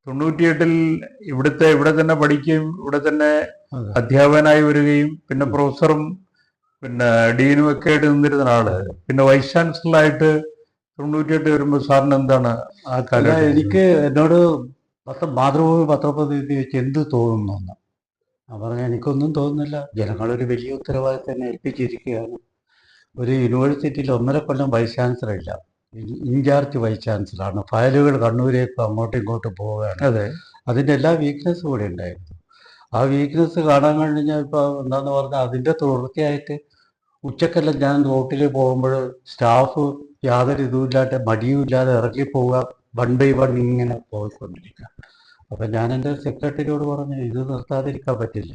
98-ൽ ഇവിടെ തന്നെ പഠിക്കുകയും ഇവിടെ തന്നെ അധ്യാപകനായി വരികയും പിന്നെ പ്രൊഫസറും പിന്നെ ഡീനും ഒക്കെ ആയിട്ട് നിന്നിരുന്ന ആള് പിന്നെ വൈസ് ചാൻസലറായിട്ട് 98 വരുമ്പോൾ സാറിന് എന്താണ് ആ കാലം? എനിക്ക് എന്നോട് മാതൃഭൂമി പത്രപ്രതിനിധി വെച്ച് എന്ത് തോന്നുന്നു? ഞാൻ പറഞ്ഞാൽ എനിക്കൊന്നും തോന്നുന്നില്ല. ജനങ്ങളൊരു വലിയ ഉത്തരവാദിത്തം തന്നെ ഏൽപ്പിച്ചിരിക്കുകയാണ്. ഒരു യൂണിവേഴ്സിറ്റിയിൽ 1.5 കൊല്ലം വൈസ് ചാൻസലർ ഇല്ല, ഇൻചാർജ് വൈസ് ചാൻസലറാണ്. ഫയലുകൾ കണ്ണൂരേക്ക് അങ്ങോട്ടും ഇങ്ങോട്ടും പോവുകയാണ്. അതെ, അതിൻ്റെ എല്ലാ വീക്ക്നെസ്സും കൂടെ ഉണ്ടായിരുന്നു. ആ വീക്ക്നെസ് കാണാൻ കഴിഞ്ഞാൽ ഇപ്പോൾ എന്താന്ന് പറഞ്ഞാൽ അതിൻ്റെ തുടർച്ചയായിട്ട് ഉച്ചക്കെല്ലാം ഞാൻ റോട്ടിൽ പോകുമ്പോൾ സ്റ്റാഫ് യാതൊരു ഇതുമില്ലാതെ മടിയുമില്ലാതെ ഇറങ്ങി പോവുക, 1 by 1 ഇങ്ങനെ പോയിക്കൊണ്ടിരിക്കുക. അപ്പം ഞാൻ എൻ്റെ സെക്രട്ടറിയോട് പറഞ്ഞു ഇത് നിർത്താതിരിക്കാൻ പറ്റില്ല.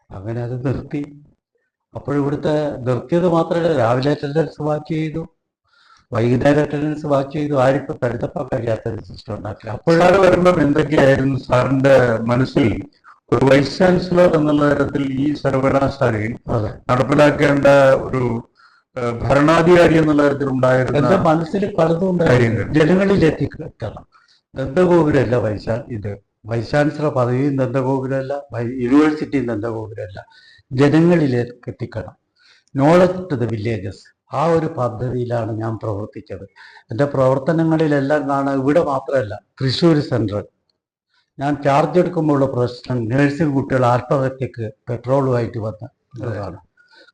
അങ്ങനെ അത് നിർത്തി. അപ്പോഴിവിടുത്തെ നിർത്തിയത് മാത്രമല്ല, രാവിലെ അറ്റൻഡൻസ് വാച്ച് ചെയ്തു, വൈകുന്നേരം അറ്റൻഡൻസ് വാച്ച് ചെയ്തു. ആർക്കും കരുതപ്പാൻ കഴിയാത്തൊരു സിസ്റ്റം ഉണ്ടാക്കി. അപ്പോഴാണ് വരുമ്പം എന്തൊക്കെയായിരുന്നു സാറിന്റെ മനസ്സിൽ ഒരു വൈസ് ചാൻസലർ എന്നുള്ള തരത്തിൽ ഈ സർവകലാശാലയിൽ നടപ്പിലാക്കേണ്ട ഒരു ഭരണാധികാരി എന്നുള്ള തരത്തിൽ ഉണ്ടായിരുന്ന എന്റെ മനസ്സിൽ പലതും ഉണ്ടായിരുന്നു. ജനങ്ങളിലെത്തിക്കണം. നന്ദഗോപുരമല്ല വൈസ് ചാൻസലർ പദവിയും നന്ദഗോപുരമല്ല, യൂണിവേഴ്സിറ്റി നന്ദഗോപുരമല്ല. ജനങ്ങളിലേക്ക് എത്തിക്കണം. Knowledge to the villages. ആ ഒരു പദ്ധതിയിലാണ് ഞാൻ പ്രവർത്തിച്ചത്. എൻ്റെ പ്രവർത്തനങ്ങളിലെല്ലാം കാണാൻ ഇവിടെ മാത്രമല്ല, തൃശ്ശൂർ സെൻട്രൽ ഞാൻ ചാർജ് എടുക്കുമ്പോഴുള്ള പ്രശ്നം നേഴ്സിംഗ് കുട്ടികൾ ആത്മഹത്യക്ക് പെട്രോളുമായിട്ട് വന്നതാണ്.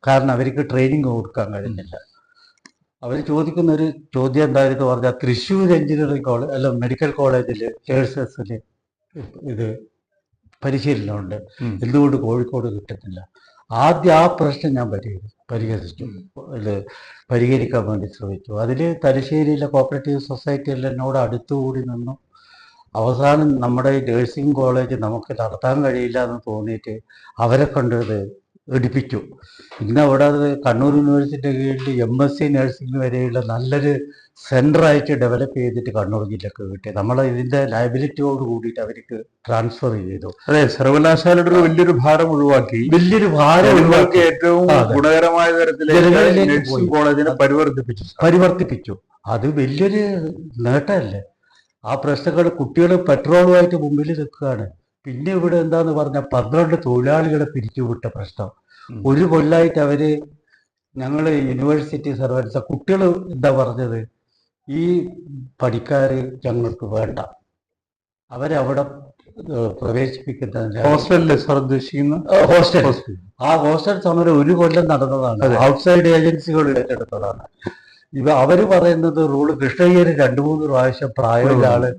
കാരണം അവർക്ക് ട്രെയിനിങ് കൊടുക്കാൻ കഴിഞ്ഞില്ല. അവർ ചോദിക്കുന്നൊരു ചോദ്യം എന്തായിരുന്നു പറഞ്ഞാൽ, തൃശ്ശൂർ എഞ്ചിനീയറിംഗ് കോളേജ് അല്ല മെഡിക്കൽ കോളേജിൽ നേഴ്സസിൽ ഇത് പരിശീലനമുണ്ട്, എന്തുകൊണ്ട് കോഴിക്കോട് കിട്ടുന്നില്ല? ആദ്യം ആ പ്രശ്നം ഞാൻ പരിഹരിച്ചു, പരിഹരിക്കാൻ വേണ്ടി ശ്രമിച്ചു. അതിൽ തലശ്ശേരിയിലെ കോപ്പറേറ്റീവ് സൊസൈറ്റിയിൽ എന്നോട് അടുത്തുകൂടി നിന്നു. അവസാനം നമ്മുടെ നേഴ്സിംഗ് കോളേജ് നമുക്ക് നടത്താൻ കഴിയില്ല എന്ന് തോന്നിയിട്ട് അവരെ കണ്ടത് എടുപ്പിച്ചു. ഇന്ന് അവിടെ അത് കണ്ണൂർ യൂണിവേഴ്സിറ്റിയുടെ കീഴിൽ MSc നഴ്സിംഗ് വരെയുള്ള നല്ലൊരു സെൻ്ററായിട്ട് ഡെവലപ്പ് ചെയ്തിട്ട് കണ്ണൂർ ജില്ലക്ക് കിട്ടി. നമ്മൾ ഇതിൻ്റെ ലയബിലിറ്റിയോട് കൂടിയിട്ട് അവർക്ക് ട്രാൻസ്ഫർ ചെയ്തു. അതെ, സർവകലാശാലയുടെ ഒരു വലിയൊരു ഭാരം ഒഴിവാക്കി ഏറ്റവും ഗുണകരമായ തരത്തിൽ കോളേജിനെ പരിവർത്തിപ്പിച്ചു. അത് വലിയൊരു നേട്ടമല്ലേ? ആ പ്രശ്നങ്ങൾ കുട്ടികൾ പെട്രോളുമായിട്ട് മുമ്പിൽ നിൽക്കുകയാണ്. പിന്നെ ഇവിടെ എന്താന്ന് പറഞ്ഞാൽ 12 തൊഴിലാളികളെ പിരിച്ചുവിട്ട പ്രശ്നം. 1 കൊല്ലമായിട്ട് അവര് ഞങ്ങൾ യൂണിവേഴ്സിറ്റി സർവൻസ് കുട്ടികൾ എന്താ പറഞ്ഞത്, ഈ പണിക്കാർ ഞങ്ങൾക്ക് വേണ്ട, അവരവിടെ പ്രവേശിപ്പിക്കുന്നതിന് ഹോസ്റ്റൽ. ആ ഹോസ്റ്റൽ സമരം 1 കൊല്ലം നടന്നതാണ്. ഔട്ട്സൈഡ് ഏജൻസികൾ ഏറ്റെടുത്തതാണ്. അവര് പറയുന്നത് റൂള്. കൃഷ്ണയ്യര് 2-3 പ്രാവശ്യം പ്രായമുള്ള ആള്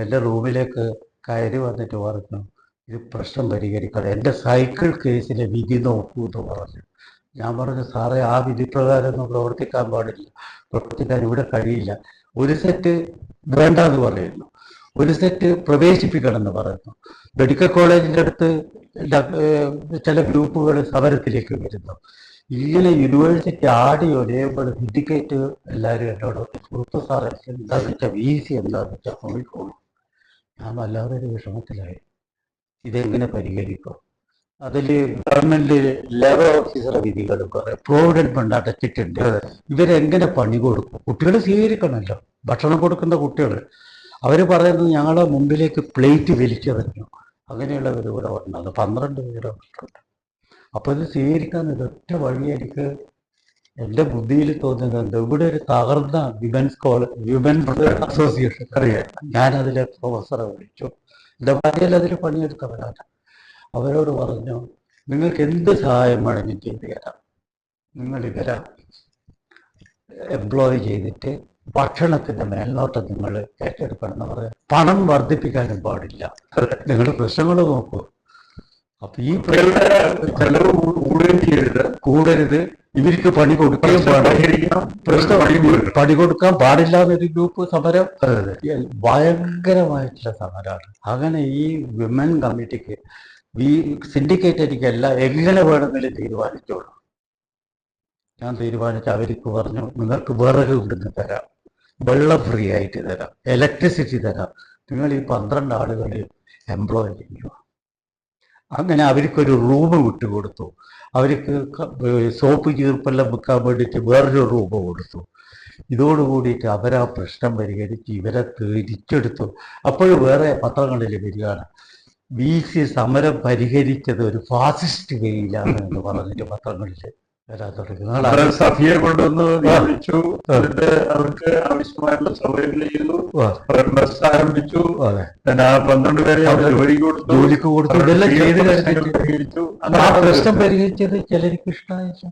എൻ്റെ റൂമിലേക്ക് കയറി വന്നിട്ട് പറഞ്ഞു, ഇത് പ്രശ്നം പരിഹരിക്കണം, എൻ്റെ സൈക്കിൾ കേസിലെ വിധി നോക്കൂ എന്ന് പറഞ്ഞു. ഞാൻ പറഞ്ഞു, സാറേ ആ വിധി പ്രകാരം ഒന്നും പ്രവർത്തിക്കാൻ പാടില്ല, പ്രവർത്തിക്കാൻ ഇവിടെ കഴിയില്ല. ഒരു സെറ്റ് വേണ്ടെന്ന് പറയുന്നു, ഒരു സെറ്റ് പ്രവേശിപ്പിക്കണം എന്ന് പറയുന്നു. മെഡിക്കൽ കോളേജിൻ്റെ അടുത്ത് ചില ഗ്രൂപ്പുകൾ സമരത്തിലേക്ക് വരുന്നു. ഇങ്ങനെ യൂണിവേഴ്സിറ്റി ആടി ഒരേമ്പോൾ സിൻഡിക്കേറ്റ് എല്ലാവരും എന്നോട് സുഹൃത്ത് സാറേ എന്താണെന്ന് വെച്ചാൽ VC എന്താണെന്ന് വെച്ചാൽ നോക്കിക്കോളൂ. ഞാൻ വല്ലാതെ ഒരു വിഷമത്തിലായി. ഇതെങ്ങനെ പരിഹരിക്കും? അതിൽ ഗവൺമെന്റ് ലേബർ ഓഫീസറുടെ വിധികൾ കുറെ പ്രോവിഡന്റ് ഫണ്ട് അടച്ചിട്ടുണ്ട്. ഇവരെങ്ങനെ പണി കൊടുക്കും? കുട്ടികൾ സ്വീകരിക്കണമല്ലോ, ഭക്ഷണം കൊടുക്കുന്ന കുട്ടികൾ. അവർ പറയുന്നത് ഞങ്ങളെ മുമ്പിലേക്ക് പ്ലേറ്റ് വലിച്ചെറിഞ്ഞു. അങ്ങനെയുള്ളവർ ഇവിടെ വന്നത് 12 പേരെ വന്നിട്ടുണ്ട്. അപ്പോൾ ഇത് സ്വീകരിക്കാൻ ഒരൊറ്റ വഴി എനിക്ക് എൻ്റെ ബുദ്ധിയിൽ തോന്നുന്നുണ്ട്. ഇവിടെ ഒരു തകർന്ന വിമൻ അസോസിയേഷൻ അറിയാം. ഞാനതിലെ പ്രൊഫസറെ വിളിച്ചു. എൻ്റെ ഭാര്യയിൽ അതിൽ പണിയെടുത്തവരാണ്. അവരോട് പറഞ്ഞു, നിങ്ങൾക്ക് എന്ത് സഹായം വേണമെങ്കിലും ചെയ്തു തരാം, നിങ്ങൾ ഇവരെ എംപ്ലോയ് ചെയ്തിട്ട് ഭക്ഷണത്തിൻ്റെ മേൽനോട്ടം നിങ്ങൾ ഏറ്റെടുക്കണം എന്ന് പറയാം. പണം വർദ്ധിപ്പിക്കാനും പാടില്ല, നിങ്ങൾ പ്രശ്നങ്ങൾ നോക്കൂ. അപ്പൊ ഈ ചെലവ് കൂടരുത്, ഇവർക്ക് പണി കൊടുക്കുകയും പണി കൊടുക്കാൻ പാടില്ല എന്നൊരു ഗ്രൂപ്പ് സമരം. ഭയങ്കരമായിട്ടുള്ള സമരമാണ്. അങ്ങനെ ഈ വിമൻ കമ്മിറ്റിക്ക് സിൻഡിക്കേറ്ററിക്കല്ല എങ്ങനെ വേണമെങ്കിലും തീരുമാനിച്ചോളൂ. ഞാൻ തീരുമാനിച്ച അവർക്ക് പറഞ്ഞു, നിങ്ങൾക്ക് വിറക് കൊണ്ടുവന്ന് തരാം, വെള്ളം ഫ്രീ ആയിട്ട് തരാം, ഇലക്ട്രിസിറ്റി തരാം, നിങ്ങൾ ഈ 12 ആളുകളെ എംപ്ലോയ് ചെയ്യുക. അങ്ങനെ അവർക്കൊരു റൂം വിട്ടുകൊടുത്തു. അവർക്ക് സോപ്പ് ചീർപ്പെല്ലാം വെക്കാൻ വേണ്ടിയിട്ട് വേറൊരു റൂം കൊടുത്തു. ഇതോടുകൂടിയിട്ട് അവരാ പ്രശ്നം പരിഹരിച്ച് ഇവരെ തിരിച്ചെടുത്തു. അപ്പോഴും വേറെ പത്രങ്ങളിൽ വരികയാണ്, VC സമരം പരിഹരിച്ചത് ഒരു ഫാസിസ്റ്റ് വേയിലാണ് എന്ന് പറഞ്ഞിട്ട് പത്രങ്ങളിൽ വരാൻ തുടങ്ങി. സഫിയെ കൊണ്ടുവന്ന് നിയമിച്ചു, എന്നിട്ട് അവർക്ക് ആവശ്യമായിട്ടുള്ള സൗകര്യങ്ങൾ ചെയ്തു, ബസ് ആരംഭിച്ചു, പിന്നെ 12 പേരെ ജോലിക്ക് കൊടുത്തു. ഇതെല്ലാം ചെയ്ത് കഴിഞ്ഞിട്ട് ആ പ്രശ്നം പരിഹരിച്ചത് ചിലർക്ക് ഇഷ്ടമായില്ല.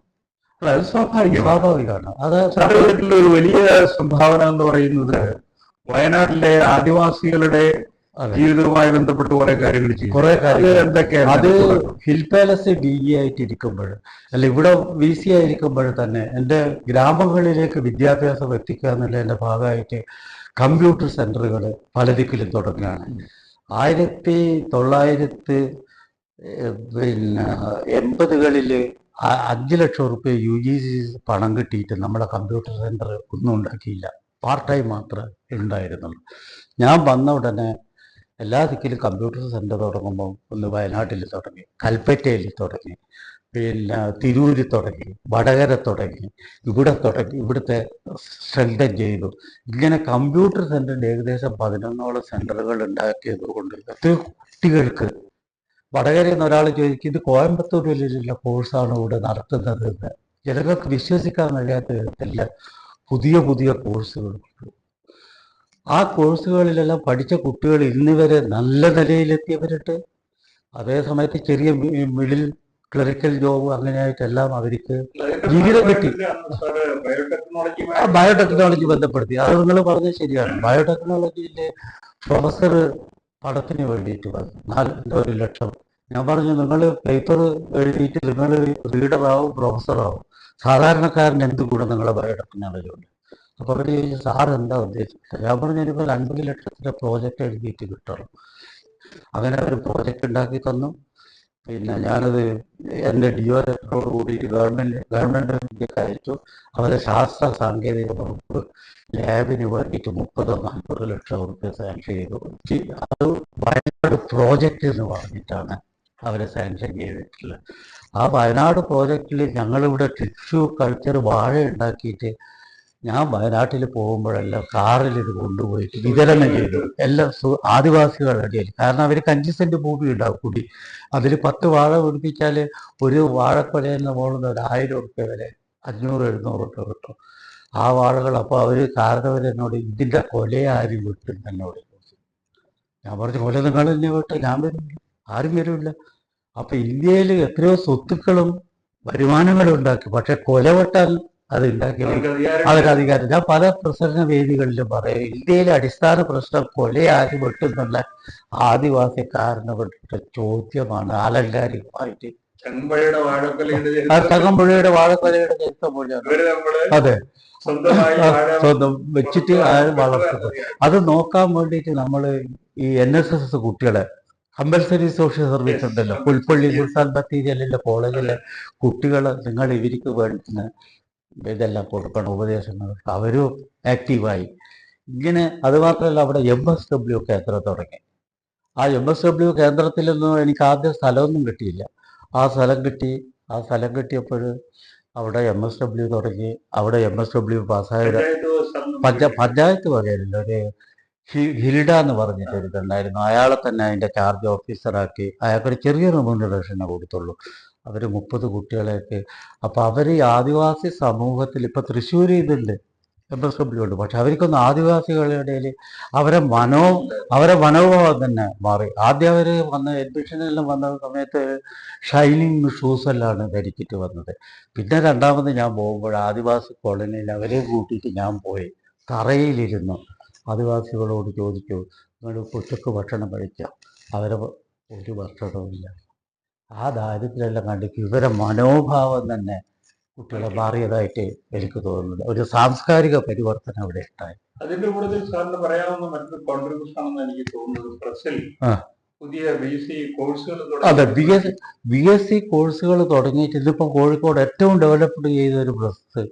അത് സ്വാഭാവികമാണ്. അത് ഒരു വലിയ സംഭാവന എന്ന് പറയുന്നത് വയനാട്ടിലെ ആദിവാസികളുടെ ജീവിതവുമായി ബന്ധപ്പെട്ട് കുറെ കാര്യങ്ങൾ ചെയ്യും. കുറെ കാര്യങ്ങൾ എന്തൊക്കെയാണ്? അത് ഹിൽ പാലസ് DG ആയിട്ടിരിക്കുമ്പോൾ, അല്ല ഇവിടെ VC ആയിരിക്കുമ്പോൾ തന്നെ എൻ്റെ ഗ്രാമങ്ങളിലേക്ക് വിദ്യാഭ്യാസം എത്തിക്കുക എന്നുള്ളതിൻ്റെ ഭാഗമായിട്ട് കമ്പ്യൂട്ടർ സെന്ററുകൾ പല ദിക്കിലും തുടങ്ങുകയാണ്. 1980കളിൽ 5 ലക്ഷം റുപ്യ UGC പണം കിട്ടിയിട്ട് നമ്മുടെ കമ്പ്യൂട്ടർ സെന്റർ ഒന്നും ഉണ്ടാക്കിയില്ല. പാർട്ട് ടൈം മാത്രമേ ഉണ്ടായിരുന്നുള്ളൂ. ഞാൻ വന്ന ഉടനെ എല്ലാ ദിക്കിലും കമ്പ്യൂട്ടർ സെന്റർ തുടങ്ങുമ്പോൾ ഒന്ന് വയനാട്ടിൽ തുടങ്ങി, കൽപ്പറ്റയിൽ തുടങ്ങി, പിന്നെ തിരൂരിൽ തുടങ്ങി, വടകര തുടങ്ങി, ഇവിടെ തുടങ്ങി, ഇവിടുത്തെ സ്ട്രെങ്തൻ ചെയ്തു. ഇങ്ങനെ കമ്പ്യൂട്ടർ സെന്ററിൻ്റെ ഏകദേശം 11ഓളം സെന്ററുകൾ ഉണ്ടാക്കിയത് കൊണ്ട് എത്രയോ കുട്ടികൾക്ക്, വടകരയിൽ നിന്ന് ഒരാൾ ചോദിക്കും ഇത് കോയമ്പത്തൂരിലുള്ള കോഴ്സാണ് ഇവിടെ നടത്തുന്നത് എന്ന്. ജനങ്ങൾക്ക് വിശ്വസിക്കാൻ കഴിയാത്ത വിധത്തില്ല പുതിയ പുതിയ കോഴ്സുകൾ. ആ കോഴ്സുകളിലെല്ലാം പഠിച്ച കുട്ടികൾ ഇന്ന് വരെ നല്ല നിലയിലെത്തിയവരുണ്ട്. അതേ സമയത്ത് ചെറിയ മിഡിൽ ക്ലറിക്കൽ ജോബ് അങ്ങനെയായിട്ടെല്ലാം അവർക്ക് ജീവിതം കിട്ടി. ബയോടെക്നോളജി ബന്ധപ്പെടുത്തി, അത് നിങ്ങൾ പറഞ്ഞത് ശരിയാണ്. ബയോടെക്നോളജിയിലെ പ്രൊഫസർ പഠനത്തിന് വേണ്ടിയിട്ട് വന്നു 1 ലക്ഷം. ഞാൻ പറഞ്ഞു നിങ്ങൾ പേപ്പർ എഴുതിയിട്ട് നിങ്ങൾ റീഡറാവും, പ്രൊഫസറാവും, സാധാരണക്കാരൻ എന്ത് ഗുണം നിങ്ങളെ ബയോടെക്നോളജി ഉണ്ട്? അപ്പോൾ അവർ ചോദിച്ചു സാർ എന്താ ഉദ്ദേശിച്ചത്? ഞാൻ പറഞ്ഞു എനിക്കൊരു 50 ലക്ഷത്തിൻ്റെ പ്രോജക്റ്റ് എഴുതിയിട്ട് കിട്ടണം. അങ്ങനെ ഒരു പ്രോജക്റ്റ് ഉണ്ടാക്കി തന്നു. പിന്നെ ഞാനത് എൻ്റെ DOരോട് കൂടിയിട്ട് ഗവൺമെൻറ് അയച്ചു. അവരെ ശാസ്ത്ര സാങ്കേതിക വകുപ്പ് ലാബിന് വേണ്ടിയിട്ട് 30-40 ലക്ഷം റുപ്യ സാങ്ഷൻ ചെയ്തു. അത് വയനാട് പ്രോജക്റ്റ് എന്ന് പറഞ്ഞിട്ടാണ് അവരെ സാങ്ഷൻ ചെയ്തിട്ടുള്ളത്. ആ വയനാട് പ്രോജക്റ്റിൽ ഞങ്ങളിവിടെ ടിഷ്യൂ കൾച്ചർ വാഴ ഉണ്ടാക്കിയിട്ട് ഞാൻ വയനാട്ടിൽ പോകുമ്പോഴെല്ലാം കാറിൽ ഇത് കൊണ്ടുപോയിട്ട് വിതരണം ചെയ്തു. എല്ലാം ആദിവാസികളുടെ ഇടയിൽ. കാരണം അവർക്ക് 5 സെന്റ് ഭൂമി ഉണ്ടാവും കൂടി. അതിൽ 10 വാഴ പിടിപ്പിച്ചാൽ ഒരു വാഴക്കൊലയെന്ന് പോകുന്നത് 1000 റുപ്യ വരെ, 500-700 റുപ്യ കിട്ടും. ആ വാഴകൾ അപ്പോൾ അവർ കാരണവരെന്നോട് ഇതിൻ്റെ കൊല ആരും വിട്ടും എന്നോട്. ഞാൻ പറഞ്ഞു കൊല നിങ്ങൾ തന്നെ വിട്ട്, ഞാൻ വരില്ല, ആരും വരില്ല. അപ്പൊ ഇന്ത്യയിൽ എത്രയോ സ്വത്തുക്കളും വരുമാനങ്ങളും ഉണ്ടാക്കി, പക്ഷെ കൊല വെട്ടാൻ അത് ഉണ്ടാക്കി അവർക്ക് അധികാരം. ഞാൻ പല പ്രസംഗ വേദികളിലും പറയും, ഇന്ത്യയിലെ അടിസ്ഥാന പ്രശ്നം കൊല ആര് വെട്ടുന്നുള്ള ആദിവാസിക്കാരനപ്പെട്ട ചോദ്യമാണ് ആലങ്കാരികമായിട്ട്. ചങ്ങമ്പുഴയുടെ വാഴക്കൊലയുടെ ചരിത്രം പോലെയാണ്. അതെ, സ്വന്തം വെച്ചിട്ട് വളർത്തുന്നത്. അത് നോക്കാൻ വേണ്ടിയിട്ട് നമ്മൾ ഈ NSS കുട്ടികളെ കമ്പൽസറി സോഷ്യൽ സർവീസ് ഉണ്ടല്ലോ, പുൽപ്പള്ളി സുൽത്താൻ ബത്തേരിയിലെ കോളേജിലെ കുട്ടികളെ നിങ്ങൾ ഇവർക്ക് വേണ്ടുന്ന ഇതെല്ലാം കൊടുക്കണം, ഉപദേശങ്ങൾ. അവരും ആക്റ്റീവായി. ഇങ്ങനെ അത് മാത്രമല്ല, അവിടെ MSW കേന്ദ്രം തുടങ്ങി. ആ MSW കേന്ദ്രത്തിലൊന്നും എനിക്ക് ആദ്യം സ്ഥലമൊന്നും കിട്ടിയില്ല. ആ സ്ഥലം കിട്ടിയപ്പോൾ അവിടെ MSW തുടങ്ങി. അവിടെ MSW പാസ്സായ പഞ്ചായത്ത് വകയില്ല, ഒരു ഹിൽഡ എന്ന് പറഞ്ഞിട്ടൊരിതുണ്ടായിരുന്നു. അയാളെ തന്നെ അതിൻ്റെ ചാർജ് ഓഫീസറാക്കി. അയാൾക്കൊരു ചെറിയ റെമ്യൂണറേഷനെ കൊടുത്തുള്ളൂ. അവർ 30 കുട്ടികളെയൊക്കെ. അപ്പോൾ അവർ ഈ ആദിവാസി സമൂഹത്തിൽ ഇപ്പോൾ തൃശ്ശൂർ ഇതുണ്ട്, MSW ഉണ്ട്, പക്ഷെ അവർക്കൊന്നും ആദിവാസികളുടെ ഇടയിൽ അവരെ മനോഭാവം തന്നെ മാറി. ആദ്യം അവർ അഡ്മിഷനെല്ലാം വന്ന സമയത്ത് ഷൈനിങ് ഷൂസെല്ലാം ധരിച്ചിട്ട് വന്നത്. പിന്നെ രണ്ടാമത് ഞാൻ പോകുമ്പോൾ ആദിവാസി കോളനിയിൽ അവരെ കൂട്ടിയിട്ട് ഞാൻ പോയി തറയിലിരുന്നു. ആദിവാസികളോട് ചോദിച്ചു, നിങ്ങൾ ഉച്ചക്ക് ഭക്ഷണം കഴിക്കാം? അവരെ ഒരു ഭക്ഷണവുമില്ല. ആ ദാരിദ്ര്യമെല്ലാം കണ്ടിട്ട് ഇവരെ മനോഭാവം തന്നെ കുട്ടികളെ മാറിയതായിട്ട് എനിക്ക് തോന്നുന്നത്. ഒരു സാംസ്കാരിക പരിവർത്തനം അവിടെ ഉണ്ടായി. അതിന്റെ കൂടുതൽ സാറിന് പറയാവുന്ന മറ്റൊരു കോൺട്രിബ്യൂഷൻ ആണെന്ന് എനിക്ക് തോന്നുന്നത് പ്രസിൽ പുതിയ BSc കോഴ്സുകൾ. അതെ, BSc കോഴ്സുകൾ തുടങ്ങിയിട്ട് ഇതിപ്പോൾ കോഴിക്കോട് ഏറ്റവും ഡെവലപ്ഡ് ചെയ്ത ഒരു പ്രസ്.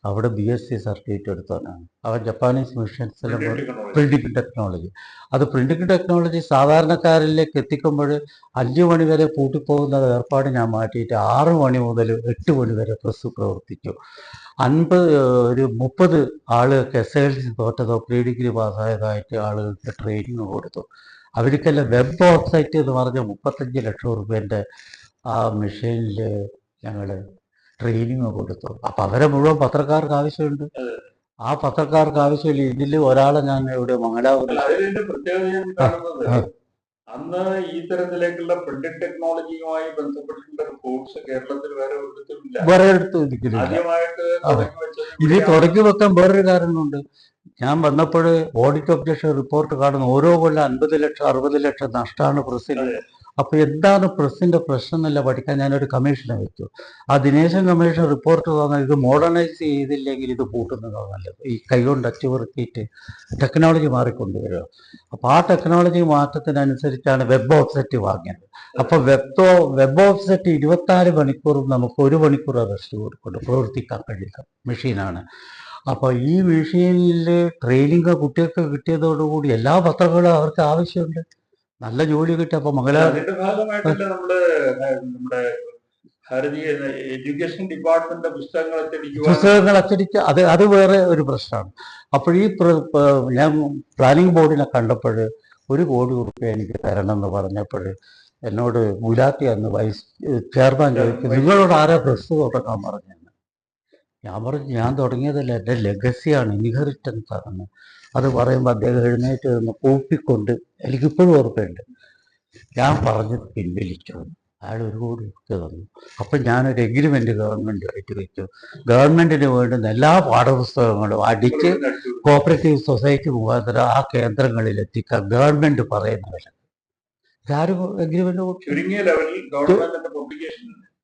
അവിടെ BSc സർട്ടിഫിക്കറ്റ് എടുത്തവനാണ്. അവൻ ജപ്പാനീസ് മിഷൻസിലെ technology. Printing technology. അത് പ്രിന്റിംഗ് ടെക്നോളജി സാധാരണക്കാരിലേക്ക് എത്തിക്കുമ്പോൾ 5 മണി വരെ പൂട്ടിപ്പോകുന്ന ഏർപ്പാട് ഞാൻ മാറ്റിയിട്ട് 6 മണി മുതൽ 8 മണി വരെ പ്രസ് പ്രവർത്തിച്ചു. 30 ആളുകൾക്ക് SLC തോറ്റതോ പ്രീ ഡിഗ്രി പാസ്സായതായിട്ട് ആളുകൾക്ക് ട്രെയിനിങ് കൊടുത്തു. അവർക്കെല്ലാം വെബ് വെബ്സൈറ്റ് എന്ന് പറഞ്ഞ 35 ലക്ഷം റുപ്യേൻ്റെ ആ മെഷീനിൽ ഞങ്ങൾ ട്രെയിനിങ് കൊടുത്തു. അപ്പം അവരെ മുഴുവൻ പത്രക്കാർക്ക് ആവശ്യമുണ്ട്. ആ പത്രക്കാർക്ക് ആവശ്യമില്ല. ഇതിൽ ഒരാളെ ഞാൻ ഇവിടെ മംഗലാപുരം അതിന്റെ പ്രത്യേകത ഞാൻ കാണുന്നത് അന്ന് ഈ തരത്തിലേക്കുള്ള പ്രിന്റിംഗ് ടെക്നോളജിയുമായി ബന്ധപ്പെട്ടിട്ടുള്ള ഒരു കോഴ്സ് കേരളത്തിൽ വേറെ ഒരിടത്തുമില്ല. വേറെ എടുത്ത് നിൽക്കുന്നില്ല. ആദ്യമായിട്ട് ഇത് തുടങ്ങി വെക്കാൻ വേറൊരു കാരണമുണ്ട്. ഞാൻ വന്നപ്പോൾ ഓഡിറ്റ് ഒബ്ജക്ഷൻ റിപ്പോർട്ട് കാണുന്ന ഓരോ കൊല്ലം 50 ലക്ഷം 60 ലക്ഷം നഷ്ടമാണ് പ്രസ്സിന്. അപ്പോൾ എന്താണ് പ്രസ്സിന്റെ പ്രശ്നം എന്നല്ല പഠിക്കാൻ ഞാനൊരു കമ്മീഷനെ വെച്ചു. ആ ദിനേശൻ കമ്മീഷൻ റിപ്പോർട്ട് തന്നാൽ ഇത് മോഡേണൈസ് ചെയ്തില്ലെങ്കിൽ ഇത് പൂട്ടുന്നതാണ് നല്ലത്. ഈ കൈകൊണ്ട് അച്ചുവറുക്കിയിട്ട് ടെക്നോളജി മാറിക്കൊണ്ടുവരിക. അപ്പോൾ ആ ടെക്നോളജി മാറ്റത്തിനനുസരിച്ചാണ് വെബ് ഓഫ്സെറ്റ് വാങ്ങിയത്. അപ്പോൾ വെബ് ഓഫ്സെറ്റ് 24 മണിക്കൂറും നമുക്ക് 1 മണിക്കൂർ റെസ്റ്റ് കൊടുക്കൊണ്ട് പ്രവർത്തിക്കാൻ കഴിയുക മെഷീനാണ്. അപ്പോൾ ഈ മെഷീനിൽ ട്രെയിനിങ് കുട്ടികൾക്ക് കിട്ടിയതോടുകൂടി എല്ലാ പത്രങ്ങളും അവർക്ക് ആവശ്യമുണ്ട്. നല്ല ജോലി കിട്ടുക. അപ്പോൾ അതിന്റെ ഭാഗമായിട്ടല്ല നമ്മുടെ ഭാരതീയ എഡ്യൂക്കേഷൻ ഡിപ്പാർട്ട്മെന്റ് പുസ്തകങ്ങൾ അച്ചടിച്ച് അത് വേറെ ഒരു പ്രശ്നമാണ്. അപ്പോൾ ഈ ഞാൻ പ്ലാനിംഗ് ബോർഡിനെ കണ്ടപ്പോൾ 1 കോടി റുപ്യ എനിക്ക് തരണം എന്ന് പറഞ്ഞപ്പോൾ എന്നോട് ഗുലാത്തി അന്ന് വൈസ് ചെയർമാൻ ചോദിച്ചു, നിങ്ങളോട് ആരാ പ്രസ് തുടങ്ങാൻ പറഞ്ഞത്? ഞാൻ പറഞ്ഞു, ഞാൻ തുടങ്ങിയതല്ല, എൻ്റെ ലെഗസിയാണ്, ഇൻഹെറിറ്റൻസ് ആണ്. അത് പറയുമ്പോൾ അദ്ദേഹം എഴുന്നേറ്റ് നിന്ന് കൂപ്പിക്കൊണ്ട്, എനിക്കിപ്പോഴും ഓർമ്മയുണ്ട്, ഞാൻ പറഞ്ഞത് പിൻവലിച്ചു. അയാൾ 1 കോടി റുപ്യ തന്നു. അപ്പം ഞാനൊരു എഗ്രിമെൻ്റ് ഗവൺമെൻറ്റുമായിട്ട് വെച്ചു. ഗവൺമെൻറ്റിന് വേണ്ടുന്ന എല്ലാ പാഠപുസ്തകങ്ങളും അടിച്ച് കോപ്പറേറ്റീവ് സൊസൈറ്റി മുഖാന്തരം ആ കേന്ദ്രങ്ങളിൽ എത്തിക്കാൻ ഗവൺമെൻറ് പറയുന്നവരെ ആരും എഗ്രിമെൻ്റ്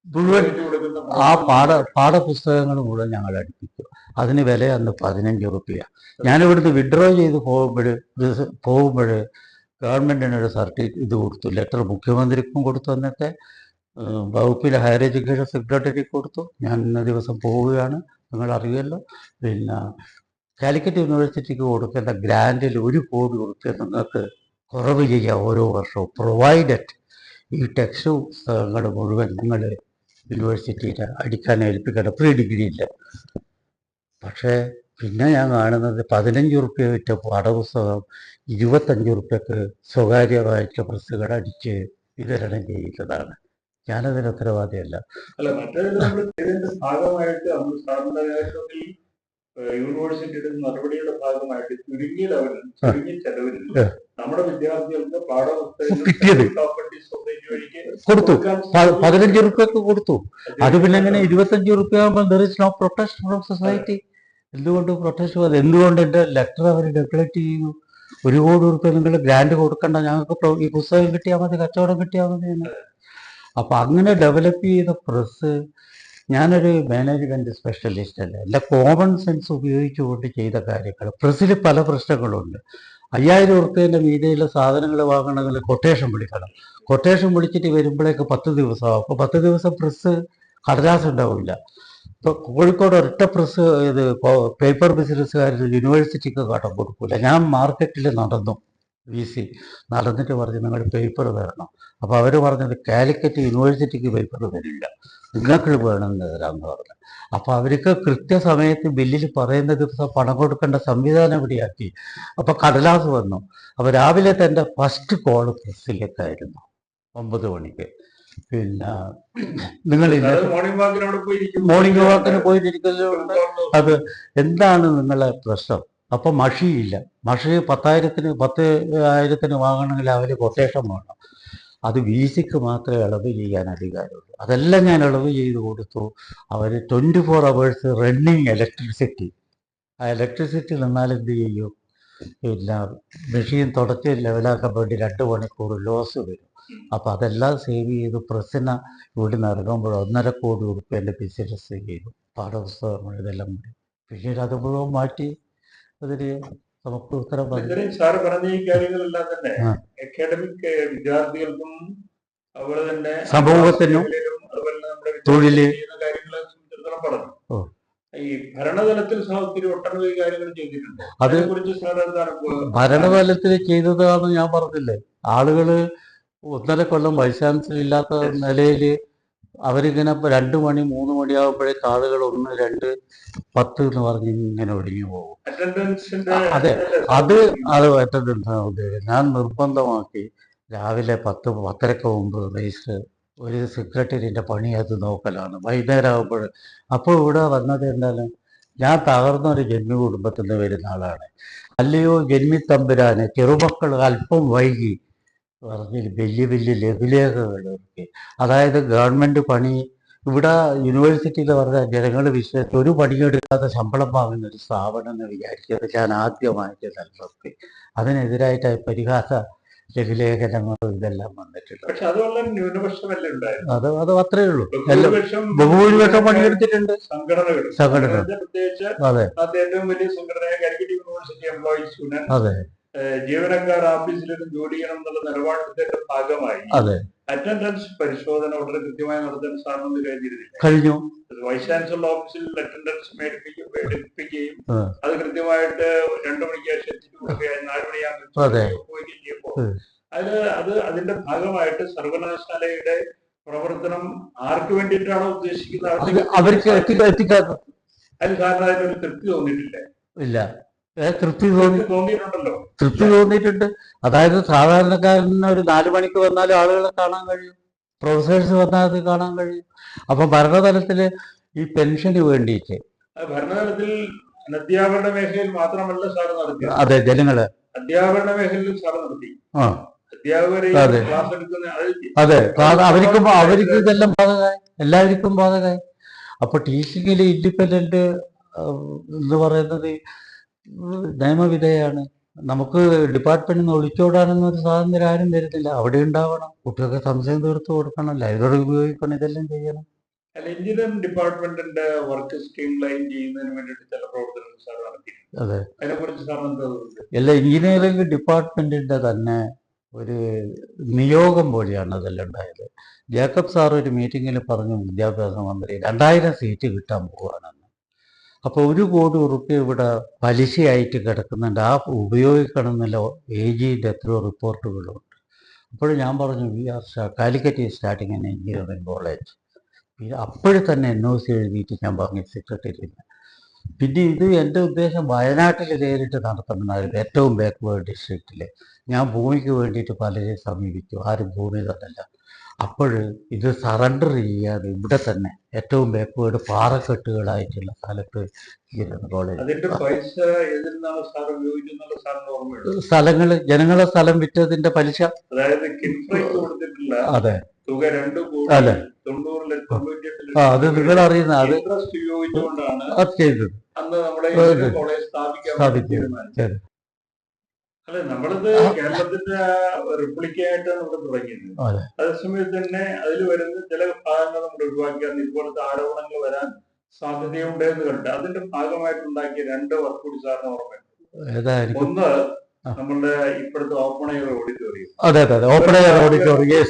മുഴുവൻ ആ പാഠപുസ്തകങ്ങൾ മുഴുവൻ ഞങ്ങൾ അടുപ്പിച്ചു. അതിന് വില അന്ന് 15 റുപ്യ. ഞാനിവിടുന്ന് വിഡ്രോ ചെയ്ത് പോകുമ്പോൾ ഗവൺമെൻറ്റിനൊരു സർട്ടിഫിക്കറ്റ് ഇത് കൊടുത്തു, ലെറ്റർ മുഖ്യമന്ത്രിക്കും കൊടുത്തു, അന്നത്തെ വകുപ്പിലെ ഹയർ എഡ്യൂക്കേഷൻ സെക്രട്ടറിക്ക് കൊടുത്തു. ഞാൻ ഇന്ന ദിവസം പോവുകയാണ്, നിങ്ങൾ അറിയുമല്ലോ. പിന്നെ കാലിക്കറ്റ് യൂണിവേഴ്സിറ്റിക്ക് കൊടുക്കേണ്ട ഗ്രാൻഡിൽ 1 കോടി റുപ്യ നിങ്ങൾക്ക് കുറവ് ചെയ്യുക ഓരോ വർഷവും, പ്രൊവൈഡഡ് ഈ ടെക്സ്റ്റ് പുസ്തകങ്ങൾ മുഴുവൻ നിങ്ങൾ യൂണിവേഴ്സിറ്റിയിൽ അടിക്കാൻ ഏൽപ്പിക്കണം, പ്രീ ഡിഗ്രി ഇല്ല. പക്ഷേ പിന്നെ ഞാൻ കാണുന്നത് 15 റുപ്യ വിറ്റ പാഠപുസ്തകം 25 റുപ്യക്ക് സ്വകാര്യമായിട്ട് പ്രസ്സുകൾ അടിച്ച് വിതരണം ചെയ്യുന്നതാണ്. ഞാനതിന് ഉത്തരവാദിയല്ല. ഭാഗമായിട്ട് യൂണിവേഴ്സിറ്റിയുടെ നടപടിയുടെ ഭാഗമായിട്ട് ചുരുങ്ങിയ ലെവലിൽ ചുരുങ്ങിയ ചെലവിൽ നമ്മുടെ വിദ്യാർത്ഥികൾക്ക് കിട്ടിയത് കൊടുത്തു. 15 റുപ്യക്ക് കൊടുത്തു. അത് പിന്നെ എങ്ങനെ 25 റുപ്യ ആകുമ്പോൾ there is no protest from society. എന്തുകൊണ്ട് പ്രൊട്ടസ്റ്റ്? എന്തുകൊണ്ട് എൻ്റെ ലെറ്റർ അവർ നെഗ്ലക്ട് ചെയ്തു? 1 കോടി റുപ്യ നിങ്ങൾ ഗ്രാൻഡ് കൊടുക്കണ്ട, ഞങ്ങൾക്ക് ഈ പുസ്തകം കിട്ടിയാൽ മതി, കച്ചവടം കിട്ടിയാൽ മതി എന്ന്. അപ്പം അങ്ങനെ ഡെവലപ്പ് ചെയ്ത പ്രസ്, ഞാനൊരു മാനേജ്മെൻറ്റ് സ്പെഷ്യലിസ്റ്റ് അല്ല, എൻ്റെ കോമൺ സെൻസ് ഉപയോഗിച്ചുകൊണ്ട് ചെയ്ത കാര്യങ്ങൾ. പ്രസ്സിൽ പല പ്രശ്നങ്ങളുണ്ട്. 5000 റുപ്യേൻ്റെ മീതിയുള്ള സാധനങ്ങൾ വാങ്ങണമെങ്കിൽ കൊട്ടേഷൻ വിളിക്കണം. കൊട്ടേഷൻ വിളിച്ചിട്ട് വരുമ്പോഴേക്ക് 10 ദിവസമാകും. അപ്പോൾ 10 ദിവസം പ്രസ് കടലാസ് ഉണ്ടാവില്ല. ഇപ്പോൾ കോഴിക്കോട് ഒരൊറ്റ പ്രസ് ഇത് പേപ്പർ ബിസിനസ്സുകാർ യൂണിവേഴ്സിറ്റിക്ക് കടം കൊടുക്കില്ല. ഞാൻ മാർക്കറ്റിൽ നടന്നു, VC നടന്നിട്ട് പറഞ്ഞു നിങ്ങൾ പേപ്പർ തരണം. അപ്പോൾ അവർ പറഞ്ഞത് കാലിക്കറ്റ് യൂണിവേഴ്സിറ്റിക്ക് പേപ്പർ തരില്ല, നിങ്ങൾക്ക് വേണമെന്ന് തരാമെന്ന് പറഞ്ഞു. അപ്പോൾ അവർക്ക് കൃത്യസമയത്ത് ബില്ലിൽ പറയുന്ന ദിവസം പണം കൊടുക്കേണ്ട സംവിധാനം ഇവിടെയാക്കി. അപ്പോൾ കടലാസ് വന്നു. അപ്പോൾ രാവിലെ തന്നെ ഫസ്റ്റ് കോൾ പ്രസ്സിലേക്കായിരുന്നു 9 മണിക്ക്. പിന്നെ നിങ്ങൾ മോർണിംഗ് വാക്കിന് പോയിരിക്കുന്നതുകൊണ്ട് അത് എന്താണ് നിങ്ങളെ പ്രശ്നം? അപ്പം മഷിയില്ല. മഷി 10,000-10,000 വാങ്ങണമെങ്കിൽ അവർ കൊട്ടേഷൻ വേണം. അത് VCക്ക് മാത്രമേ ഇളവ് ചെയ്യാൻ അധികാരമുള്ളൂ. അതെല്ലാം ഞാൻ ഇളവ് ചെയ്ത് കൊടുത്തു. അവർ 24 hours റണ്ണിങ് ഇലക്ട്രിസിറ്റി. ആ ഇലക്ട്രിസിറ്റി നിന്നാൽ എന്ത് ചെയ്യും? പിന്നെ മെഷീൻ തുടച്ച് ലെവലാക്കാൻ വേണ്ടി 2 മണിക്കൂർ ലോസ് വരും. അപ്പം അതെല്ലാം സേവ് ചെയ്ത് പ്രസ്സിന് ഇവിടുന്ന് ഇറങ്ങുമ്പോൾ 1.5 കോടി റുപ്യേൻ്റെ ബിസിനസ് ചെയ്തു. പാഠപുസ്തകങ്ങൾ ഇതെല്ലാം കൂടി പിന്നീട് അത് മുഴുവൻ മാറ്റി അതിന് നമുക്ക് ഉത്തരം പറഞ്ഞു. സാറ് പറഞ്ഞ ഈ കാര്യങ്ങളെല്ലാം തന്നെ അക്കാഡമിക് വിദ്യാർത്ഥികൾക്കും അതുപോലെ തന്നെ സമൂഹത്തിനും തൊഴില് കാര്യങ്ങളെ സംബന്ധിച്ചിടത്തോളം പറഞ്ഞു. ഈ ഭരണതലത്തിൽ ഒത്തിരി ഒട്ടനവധി കാര്യങ്ങൾ ചെയ്തിട്ടുണ്ട്. അത് അതിനെക്കുറിച്ച് സാർ എന്താണ് ഭരണതലത്തിൽ ചെയ്തതാണെന്ന് ഞാൻ പറഞ്ഞില്ലേ. ആളുകള് 1.5 കൊല്ലം വൈസ് ചാൻസലർ ഇല്ലാത്ത നിലയിൽ അവരിങ്ങനെ 2 മണി 3 മണിയാകുമ്പോഴേക്ക് ആളുകൾ 1, 2, 10 എന്ന് പറഞ്ഞ് ഇങ്ങനെ ഒഴിഞ്ഞു പോകും. അറ്റൻഡൻസിന്റെ അതെ, അത് അറ്റൻഡൻസ് ഉദ്ദേശം ഞാൻ നിർബന്ധമാക്കി രാവിലെ 10, 10:30 മുമ്പ് രജിസ്റ്റർ ഒരു സെക്രട്ടറിന്റെ പണി അത് നോക്കലാണ്. വൈകുന്നേരം ആകുമ്പോൾ അപ്പോൾ ഇവിടെ വന്നത് എന്താണ്, ഞാൻ തകർന്ന ഒരു ജന്മി കുടുംബത്തിൽ നിന്ന് വരുന്ന ആളാണ്. അല്ലയോ ജന്മി തമ്പുരാന്, ചെറുമക്കൾ അല്പം വൈകി പറഞ്ഞ് വലിയ വലിയ ലഘുലേഖകൾ ഇറക്കി. അതായത് ഗവൺമെന്റ് പണി ഇവിടെ യൂണിവേഴ്സിറ്റിയിൽ പറഞ്ഞ ജനങ്ങൾ വിശ്വസിച്ച് ഒരു പണിയെടുക്കാതെ ശമ്പളം വാങ്ങുന്ന ഒരു സ്ഥാപനം എന്ന് വിചാരിച്ചത് ഞാൻ ആദ്യമായിട്ട് നൽകി. അതിനെതിരായിട്ട് പരിഹാസ ലഘുലേഖനങ്ങളും ഇതെല്ലാം വന്നിട്ടുണ്ട്. പക്ഷെ അത് വളരെ ന്യൂനപക്ഷമല്ലേ ഉണ്ടായിരുന്നു. അത് അത്രേ ഉള്ളൂ. ബഹുഭൂരിപക്ഷം പണിയെടുത്തിട്ടുണ്ട് സംഘടനകൾ. പ്രത്യേകിച്ച് അതെ, ഏറ്റവും വലിയ സംഘടനയായ കാലിക്കറ്റ് യൂണിവേഴ്സിറ്റി എംപ്ലോയീസ് യൂണിയൻ അതെ, ജീവനക്കാർ ഓഫീസിലും ജോലി ചെയ്യണം എന്നുള്ള നിലപാടിന്റെ ഭാഗമായി അതെ, അറ്റൻഡൻസ് പരിശോധന വളരെ കൃത്യമായി നടത്താൻ സാറിന് കഴിഞ്ഞിരുന്നില്ല. കഴിഞ്ഞു. വൈസ് ചാൻസലർ ഓഫീസിൽ അറ്റൻഡൻസ് എടുപ്പിക്കുകയും അത് കൃത്യമായിട്ട് 2 മണിക്ക് ശേഷം എത്തിച്ചു കൊടുക്കുകയും 4 മണിയാകുമ്പോൾ പോവുകയും ചെയ്യുമ്പോൾ അതിന്റെ ഭാഗമായിട്ട് സർവകലാശാലയുടെ പ്രവർത്തനം ആർക്ക് വേണ്ടിയിട്ടാണോ ഉദ്ദേശിക്കുന്നത് അവർക്ക് എത്തിക്കാത്ത അതിൽ സാറിന് അതിനൊരു തൃപ്തി തോന്നിയിട്ടില്ല. ഇല്ല, തൃപ്തി തോന്നിയിട്ടുണ്ടല്ലോ. തൃപ്തി തോന്നിയിട്ടുണ്ട്. അതായത് സാധാരണക്കാരന് ഒരു 4 മണിക്ക് വന്നാലും ആളുകളെ കാണാൻ കഴിയും, പ്രൊഫസേഴ്സ് വന്നാൽ അത് കാണാൻ കഴിയും. അപ്പൊ ഭരണതലത്തില് ഈ പെൻഷന് വേണ്ടിയിട്ട് ഭരണതലത്തിൽ അധ്യാപന മേഖലയിൽ മാത്രമല്ല സാർ നടത്തി. അതെ, ജനങ്ങള് അധ്യാപന മേഖലയിൽ സാർ നടത്തി. അധ്യാപകരെ ക്ലാസ് എടുക്കുന്ന അതെ, അവർക്ക് ഇതെല്ലാം ബാധകമായി, എല്ലാവർക്കും ബാധകമായി. അപ്പൊ ടീച്ചിങ്ങില് ഇൻഡിപെൻഡന്റ് എന്ന് പറയുന്നത് നിയമവിധേയാണ്. നമുക്ക് ഡിപ്പാർട്ട്മെന്റിൽ നിന്ന് ഒളിച്ചോടാനൊന്നും ഒരു സ്വാതന്ത്ര്യം ആരും തരുന്നില്ല. അവിടെ ഉണ്ടാവണം, കുട്ടികൾക്ക് സംശയം തീർത്തു കൊടുക്കണം, ലൈബ്രറി ഉപയോഗിക്കണം, ഇതെല്ലാം ചെയ്യണം. എഞ്ചിനീയറിംഗ് ഡിപ്പാർട്ട്മെന്റിന്റെ വർക്ക് സ്ട്രീം ലൈൻ ചെയ്യുന്നതിന് വേണ്ടിയിട്ട് ചില പ്രവർത്തനങ്ങൾ സാർ നടത്തി. അതെ, അതിനെക്കുറിച്ച് സാർ എന്താ തോന്നുന്നത്? എല്ലാ എഞ്ചിനീയറിംഗ് ഡിപ്പാർട്ട്മെന്റിന്റെ തന്നെ ഒരു നിയോഗം പോലെയാണ് അതെല്ലാം ഉണ്ടായത്. ജേക്കബ് സാർ ഒരു മീറ്റിങ്ങിൽ പറഞ്ഞു, വിദ്യാഭ്യാസ മന്ത്രി 2000 സീറ്റ് കിട്ടാൻ പോവുകയാണെന്ന്. അപ്പോൾ 1 കോടി റുപ്യ ഇവിടെ പലിശയായിട്ട് കിടക്കുന്നുണ്ട്, ആ ഉപയോഗിക്കണം എന്നല്ല AGന്റെ എത്രയോ റിപ്പോർട്ടുകളുണ്ട്. അപ്പോൾ ഞാൻ പറഞ്ഞു, Calicut starting an engineering college. പിന്നെ അപ്പോഴും തന്നെ NOC എഴുതിയിട്ട് ഞാൻ പറഞ്ഞു സെക്രട്ടറിയിൽ. പിന്നെ ഇത് എൻ്റെ ഉദ്ദേശം വയനാട്ടിൽ നേരിട്ട് നടത്തണമെന്നായിരുന്നു, ഏറ്റവും ബാക്ക്വേർഡ് ഡിസ്ട്രിക്റ്റിൽ. ഞാൻ ഭൂമിക്ക് വേണ്ടിയിട്ട് പലരെ സമീപിച്ചു, ആരും ഭൂമി തന്നില്ല. അപ്പോൾ ഇത് സറണ്ടർ ചെയ്യാതെ ഇവിടെ തന്നെ ഏറ്റവും ബാക്ക്വേർഡ് പാറക്കെട്ടുകളായിട്ടുള്ള സ്ഥലത്ത് കോളേജ് സ്ഥലങ്ങള് ജനങ്ങളെ സ്ഥലം വിറ്റതിന്റെ പലിശ. അതെ, അതെ, അത് നിങ്ങൾ അറിയുന്ന അത് ചെയ്തത് സ്ഥാപിച്ചത്. അല്ലെ, നമ്മളിത് കേരളത്തിന്റെ റിപ്പബ്ലിക്കായിട്ടാണ് ഇവിടെ തുടങ്ങിയത്. അതേസമയത്ത് തന്നെ അതിൽ വരുന്ന ചില ഭാഗങ്ങൾ നമ്മൾ ഒഴിവാക്കിയാൽ ഇതുപോലത്തെ ആരോപണങ്ങൾ വരാൻ സാധ്യതയുണ്ട് എന്ന് കണ്ട് അതിന്റെ ഭാഗമായിട്ടുണ്ടാക്കിയ 2 വർക്ക് കൂടി സാറിന് ഓർമ്മയുണ്ട്. ഒന്ന് നമ്മളുടെ ഇപ്പോഴത്തെ ഓപ്പൺ എയർ ഓഡിറ്റോറിയം. അതെ, open air auditorium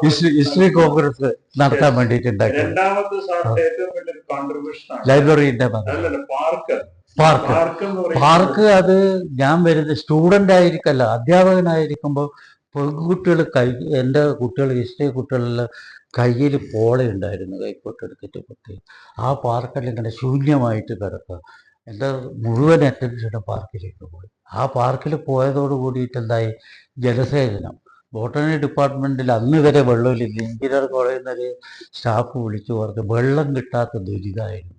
history Congress നടത്താൻ വേണ്ടിയിട്ടുണ്ടാക്കി. രണ്ടാമത്തെ സാറിന്റെ ഏറ്റവും വലിയൊരു കോൺട്രിബ്യൂഷൻ ആണ് ലൈബ്രറിന്റെ പാർക്ക്. അത് ഞാൻ വരുന്നത് സ്റ്റുഡന്റ് ആയിരിക്കല്ല, അധ്യാപകനായിരിക്കുമ്പോൾ പെൺകുട്ടികൾ എൻ്റെ കുട്ടികൾ ഹിസ്റ്ററി കുട്ടികളെല്ലാം കയ്യിൽ പോളയുണ്ടായിരുന്നു, കൈക്കോട്ടെടുത്തിട്ട് കുത്തി. ആ പാർക്കെല്ലാം ഇങ്ങനെ ശൂന്യമായിട്ട് കിടക്കുക. എൻ്റെ മുഴുവൻ അറ്റൻഷനും പാർക്കിലേക്ക് പോയി. ആ പാർക്കിൽ പോയതോട് കൂടിയിട്ട് എന്തായി, ജലസേചനം. ബോട്ടണി ഡിപ്പാർട്ട്മെന്റിൽ അന്ന് വരെ വെള്ളമില്ല. എഞ്ചിനീയർ കോളേജിൽ നിന്നൊരു സ്റ്റാഫ് വിളിച്ചു പറഞ്ഞു വെള്ളം കിട്ടാത്ത ദുരിതമായിരുന്നു.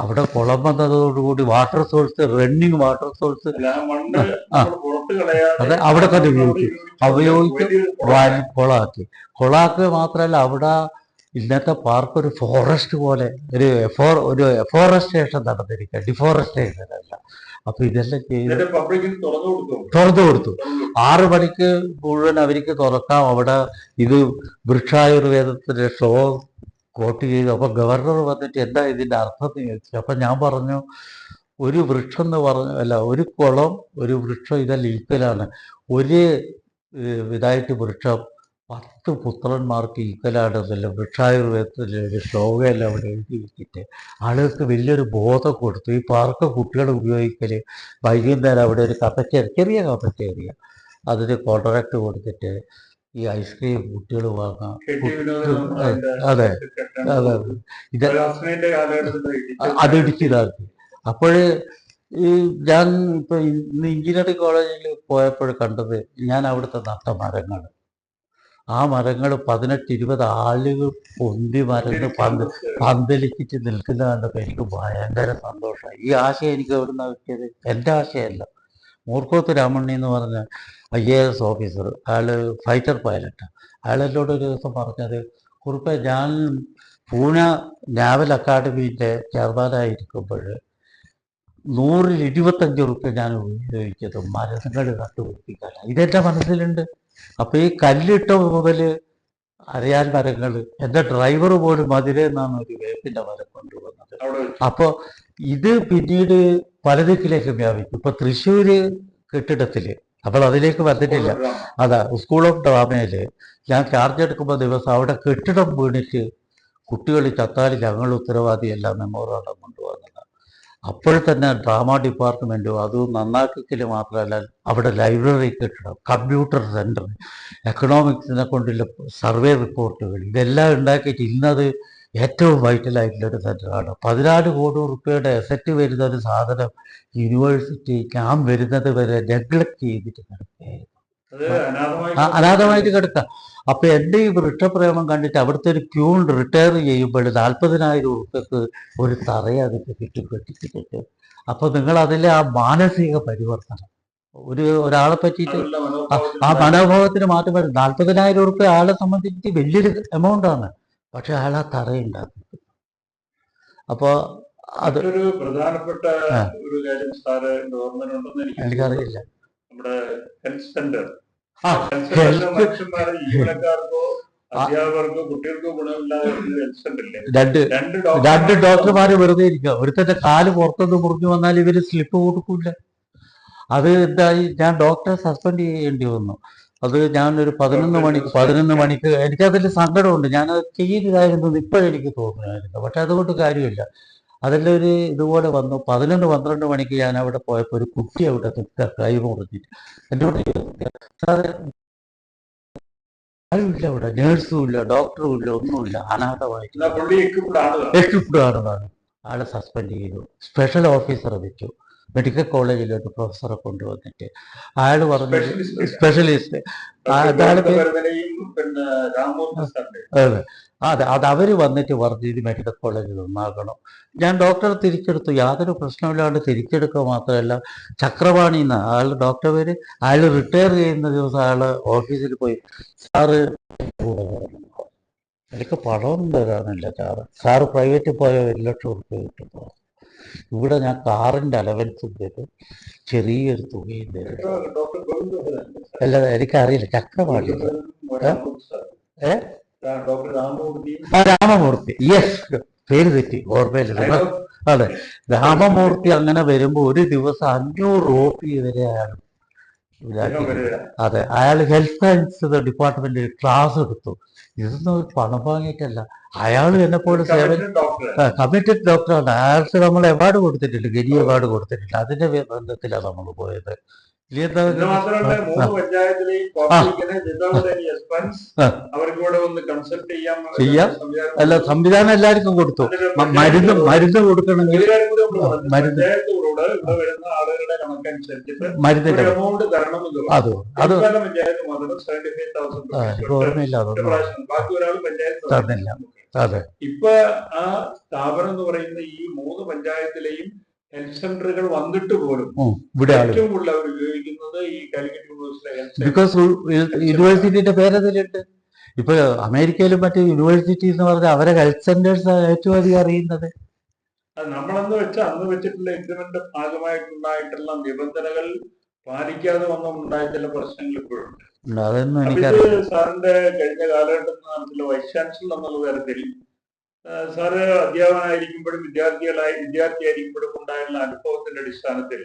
അവിടെ കുളം വന്നതോടുകൂടി water source, running water source അതെ അവിടെ തന്നെ ഉപയോഗിച്ച് കൊളാക്കുക മാത്രമല്ല അവിടെ ഇന്നത്തെ പാർക്ക് ഒരു ഫോറസ്റ്റ് പോലെ ഒരു എഫോറസ്റ്റേഷൻ നടന്നിരിക്കുക, ഡിഫോറസ്റ്റേഷൻ അല്ല. അപ്പൊ ഇതെല്ലാം ചെയ്ത് തുറന്നു കൊടുത്തു. 6 മണിക്ക് മുഴുവൻ അവർക്ക് തുറക്കാം. അവിടെ ഇത് വൃക്ഷായുർവേദത്തിന്റെ ഷോ കോട്ട് ചെയ്തു. അപ്പൊ ഗവർണർ വന്നിട്ട് എന്താ ഇതിന്റെ അർത്ഥം എന്ന് ചോദിച്ചു. അപ്പൊ ഞാൻ പറഞ്ഞു, ഒരു വൃക്ഷം എന്ന് അല്ല, ഒരു കുളം ഒരു വൃക്ഷം ഇതെല്ലാം ഈക്വലാണ്. ഒരു ഇതായിട്ട് വൃക്ഷം 10 പുത്രന്മാർക്ക് ഈക്വലാണെന്നല്ല വൃക്ഷായുർവേദത്തിലെ ഒരു ശ്ലോകമെല്ലാം അവിടെ എഴുതി വെച്ചിട്ട് ആളുകൾക്ക് വലിയൊരു ബോധം കൊടുത്തു. ഈ പാർക്ക് കുട്ടികൾ ഉപയോഗിക്കൽ വൈകുന്നേരം അവിടെ ഒരു കഫറ്റേറിയ, ചെറിയ കഫറ്റേറിയ, അതിന് കോൺട്രാക്ട് കൊടുത്തിട്ട് ഈ ഐസ്ക്രീം കുട്ടികൾ വാങ്ങാം. അതെ അതെ, ഇത് അത് ഇടിച്ചിതാക്കി. അപ്പോൾ ഈ ഞാൻ ഇപ്പൊ ഇന്ന് എഞ്ചിനീയറിംഗ് കോളേജിൽ പോയപ്പോൾ കണ്ടത്, ഞാൻ അവിടുത്തെ നട്ട മരങ്ങൾ, ആ മരങ്ങൾ 18-20 ആളുകൾ പൊന്തി മരന്ന് പന്തലിച്ചിട്ട് നിൽക്കുന്ന കണ്ടപ്പോൾ എനിക്ക് ഭയങ്കര സന്തോഷമായി. ഈ ആശയം എനിക്ക് എവിടുന്ന കിട്ടിയത്? എൻ്റെ ആശയമല്ല. മൂർക്കോത്ത് രാമണ്ണി എന്ന് പറഞ്ഞ IAS ഓഫീസർ, അയാൾ ഫൈറ്റർ പൈലറ്റാണ്. അയാൾ എന്നോട് ഒരു ദിവസം പറഞ്ഞത്, കുറിപ്പ്, ഞാൻ പൂന നാവൽ അക്കാഡമിൻ്റെ ചെയർമാനായിരിക്കുമ്പോൾ 100-ൽ 25 റുപ്യ ഞാൻ ഉപയോഗിച്ചത് മരങ്ങൾ നട്ടുപിടിപ്പിക്കാനാണ്. ഇതെൻ്റെ മനസ്സിലുണ്ട്. അപ്പോൾ ഈ കല്ലിട്ട മുതൽ അരയാൻ മരങ്ങൾ, എൻ്റെ ഡ്രൈവർ പോലും മധുരയിൽ നിന്നാണ് ഒരു വേപ്പിൻ്റെ മരം കൊണ്ടുവന്നത്. അപ്പോൾ ഇത് പിന്നീട് പല ദിക്കിലേക്കും വ്യാപിക്കും. ഇപ്പോൾ തൃശ്ശൂർ കെട്ടിടത്തിൽ, അപ്പോൾ അതിലേക്ക് വന്നിട്ടില്ല, അതാ സ്കൂൾ ഓഫ് ഡ്രാമയിൽ ഞാൻ ചാർജ് എടുക്കുമ്പോൾ ദിവസം അവിടെ കെട്ടിടം വീണിട്ട് കുട്ടികൾ ചത്താൽ ഞങ്ങൾ ഉത്തരവാദിയല്ല മെമ്മോറാണ്ടം കൊണ്ടുവന്നത്. അപ്പോൾ തന്നെ ഡ്രാമ ഡിപ്പാർട്ട്മെൻറ്റും അത് നന്നാക്കൽ മാത്രമല്ല, അവിടെ ലൈബ്രറി കെട്ടിടം, കമ്പ്യൂട്ടർ സെൻറ്റർ, എക്കണോമിക്സിനെ കൊണ്ടുള്ള സർവേ റിപ്പോർട്ടുകൾ, ഇതെല്ലാം ഉണ്ടാക്കിയിട്ട് ഇന്നത് ഏറ്റവും വൈറ്റലായിട്ടുള്ളൊരു സെൻറ്ററാണ്. 14 കോടി റുപ്യയുടെ എസറ്റ് വരുന്ന ഒരു സാധനം യൂണിവേഴ്സിറ്റി ഞാൻ വരുന്നത് വരെ നെഗ്ലക്ട് ചെയ്തിട്ട് കിടക്കുകയായിരുന്നു, അനാഥമായിട്ട് കിടക്കുക. അപ്പൊ എൻ്റെ ഈ വൃക്ഷപ്രേമം കണ്ടിട്ട് അവിടുത്തെ ഒരു പ്യൂൺ റിട്ടയർ ചെയ്യുമ്പോൾ 40,000 റുപ്യക്ക് ഒരു തറയെ അതിൻ്റെ കെട്ടിക്കിട്ടിട്ട്, അപ്പൊ നിങ്ങൾ അതിലെ ആ മാനസിക പരിവർത്തനം, ഒരാളെ പറ്റിയിട്ട് ആ മനോഭാവത്തിന് മാറ്റം വരും. 40,000 റുപ്യ ആളെ സംബന്ധിച്ച് വലിയൊരു എമൗണ്ടാണ്, പക്ഷെ അയാൾ ആ തറയുണ്ടാക്കി. അപ്പൊ അത് പ്രധാനപ്പെട്ട ഒരു കാര്യം സാറ് ഓർമ്മയുണ്ടെന്ന് എനിക്കറിയില്ല. നമ്മുടെ ഹെൽത്ത് സെന്റർ, ജീവനക്കാർക്കോ അധ്യാപകർക്കോ കുട്ടികൾക്കോ ഗുണമില്ലാതെ ഹെൽത്ത് സെന്ററില്ലേ, രണ്ട് ഡോക്ടർമാര് വെറുതെ ഇരിക്കുക. ഒരുത്തന്റെ കാല് പുറത്തുനിന്ന് മുറിഞ്ഞു വന്നാൽ ഇവര് സ്ലിപ്പ് കൊടുക്കൂല. അത് എന്തായി, ഞാൻ ഡോക്ടറെ സസ്പെൻഡ് ചെയ്യേണ്ടി വന്നു. അത് ഞാനൊരു 11 മണിക്ക് എനിക്കതിൽ സങ്കടമുണ്ട്. ഞാനത് ചെയ്യുന്നതായിരുന്നു ഇപ്പോഴെനിക്ക് തോന്നുമായിരുന്നു, പക്ഷെ അതുകൊണ്ട് കാര്യമില്ല. അതെല്ലാം ഒരു ഇതുപോലെ വന്നു. 11-12 മണിക്ക് ഞാൻ അവിടെ പോയപ്പോൾ ഒരു കുട്ടി അവിടെ നിൽക്കുക, കൈ മുറിഞ്ഞിട്ട് എന്നോട് ആരുമില്ല, അവിടെ നേഴ്സും ഇല്ല, ഡോക്ടറും ഇല്ല, ഒന്നുമില്ല, അനാഥമായിട്ട് എക്യുപ്ഡ് ആണെന്നാണ്. ആളെ സസ്പെൻഡ് ചെയ്തു. സ്പെഷ്യൽ ഓഫീസറെ വെച്ചു. മെഡിക്കൽ കോളേജിലോട്ട് പ്രൊഫസറെ കൊണ്ടുവന്നിട്ട് അയാൾ പറഞ്ഞു, സ്പെഷ്യലിസ്റ്റ്, അതെ, അത് അവർ വന്നിട്ട് പറഞ്ഞു ഇത് മെഡിക്കൽ കോളേജിൽ നന്നാക്കണം. ഞാൻ ഡോക്ടറെ തിരിച്ചെടുത്തു, യാതൊരു പ്രശ്നമില്ലാണ്ട് തിരിച്ചെടുക്കുക മാത്രമല്ല, ചക്രപാണി എന്ന അയാളുടെ ഡോക്ടർ പേര്, അയാൾ റിട്ടയർ ചെയ്യുന്ന ദിവസം അയാൾ ഓഫീസിൽ പോയി, സാറ് എനിക്ക് പണമൊന്നും തരാനില്ല സാറ് പ്രൈവറ്റിൽ പോയ 1 ലക്ഷം റുപ്യ കിട്ടുന്നു. ഇവിടെ ഞാൻ കാറിൻ്റെ അലവൻസും തരും, ചെറിയൊരു തുകയും തരും. അല്ല, എനിക്കറിയില്ല, ചക്രപാണി രാമമൂർത്തി, യെസ്, പേര് തെറ്റി, ഓർമ്മയില്ല. അതെ, രാമമൂർത്തി. അങ്ങനെ വരുമ്പോൾ ഒരു ദിവസം 500 റൂപ്പി വരെ അയാൾ, അതെ, അയാൾ ഹെൽത്ത് സയൻസ് ഡിപ്പാർട്ട്മെന്റിൽ ക്ലാസ് എടുത്തു. ഇതൊന്നും ഒരു പണം വാങ്ങിയിട്ടല്ല, അയാൾ എന്നെപ്പോലെ കമ്മിറ്റഡ് ഡോക്ടറാണ്. അയാൾക്ക് നമ്മൾ അവാർഡ് കൊടുത്തിട്ടില്ല, ഗരി അവാർഡ് കൊടുത്തിട്ടില്ല. അതിന്റെ ബന്ധത്തിലാണ് നമ്മൾ പോയത്. ചെയ്യാം, അല്ല, സംവിധാനം എല്ലാവർക്കും കൊടുത്തു. മരുന്ന് കൊടുക്കണമെങ്കിൽ മരുന്നിന്റെ അത് ഓർമ്മയില്ല, തന്നില്ല. അതെ, ഇപ്പൊ ആ സ്ഥാപനം എന്ന് പറയുന്ന ഈ 3 പഞ്ചായത്തിലെയും ഹെൽത്ത് സെന്ററുകൾ വന്നിട്ട് പോലും ഏറ്റവും കൂടുതൽ അവർ ഉപയോഗിക്കുന്നത് ഈ കാലിക്കറ്റ് യൂണിവേഴ്സിറ്റി, ബിക്കോസ് യൂണിവേഴ്സിറ്റിയുടെ പേരതിലുണ്ട്. ഇപ്പൊ അമേരിക്കയിലും മറ്റു യൂണിവേഴ്സിറ്റി എന്ന് പറഞ്ഞാൽ അവരെ ഹെൽത്ത് സെന്റേഴ്സ് ഏറ്റവും അധികം അറിയുന്നത്. നമ്മളെന്ന് വെച്ചാൽ അന്ന് വെച്ചിട്ടുള്ള എഗ്രിമെന്റ് ഭാഗമായിട്ടുണ്ടായിട്ടുള്ള നിബന്ധനകൾ പാലിക്കാതെ വന്നുണ്ടായ ചില പ്രശ്നങ്ങൾ ഇപ്പോഴുണ്ട്. അതൊന്നും എനിക്കറിയാം. സാറിന്റെ കഴിഞ്ഞ കാലഘട്ടത്തിൽ നടത്തില്ല വൈസ് ചാൻസലർ എന്നുള്ള തരത്തിൽ സാറ് അധ്യാപകനായിരിക്കുമ്പോഴും വിദ്യാർത്ഥിയായിരിക്കുമ്പോഴും ഉണ്ടായുള്ള അനുഭവത്തിന്റെ അടിസ്ഥാനത്തിൽ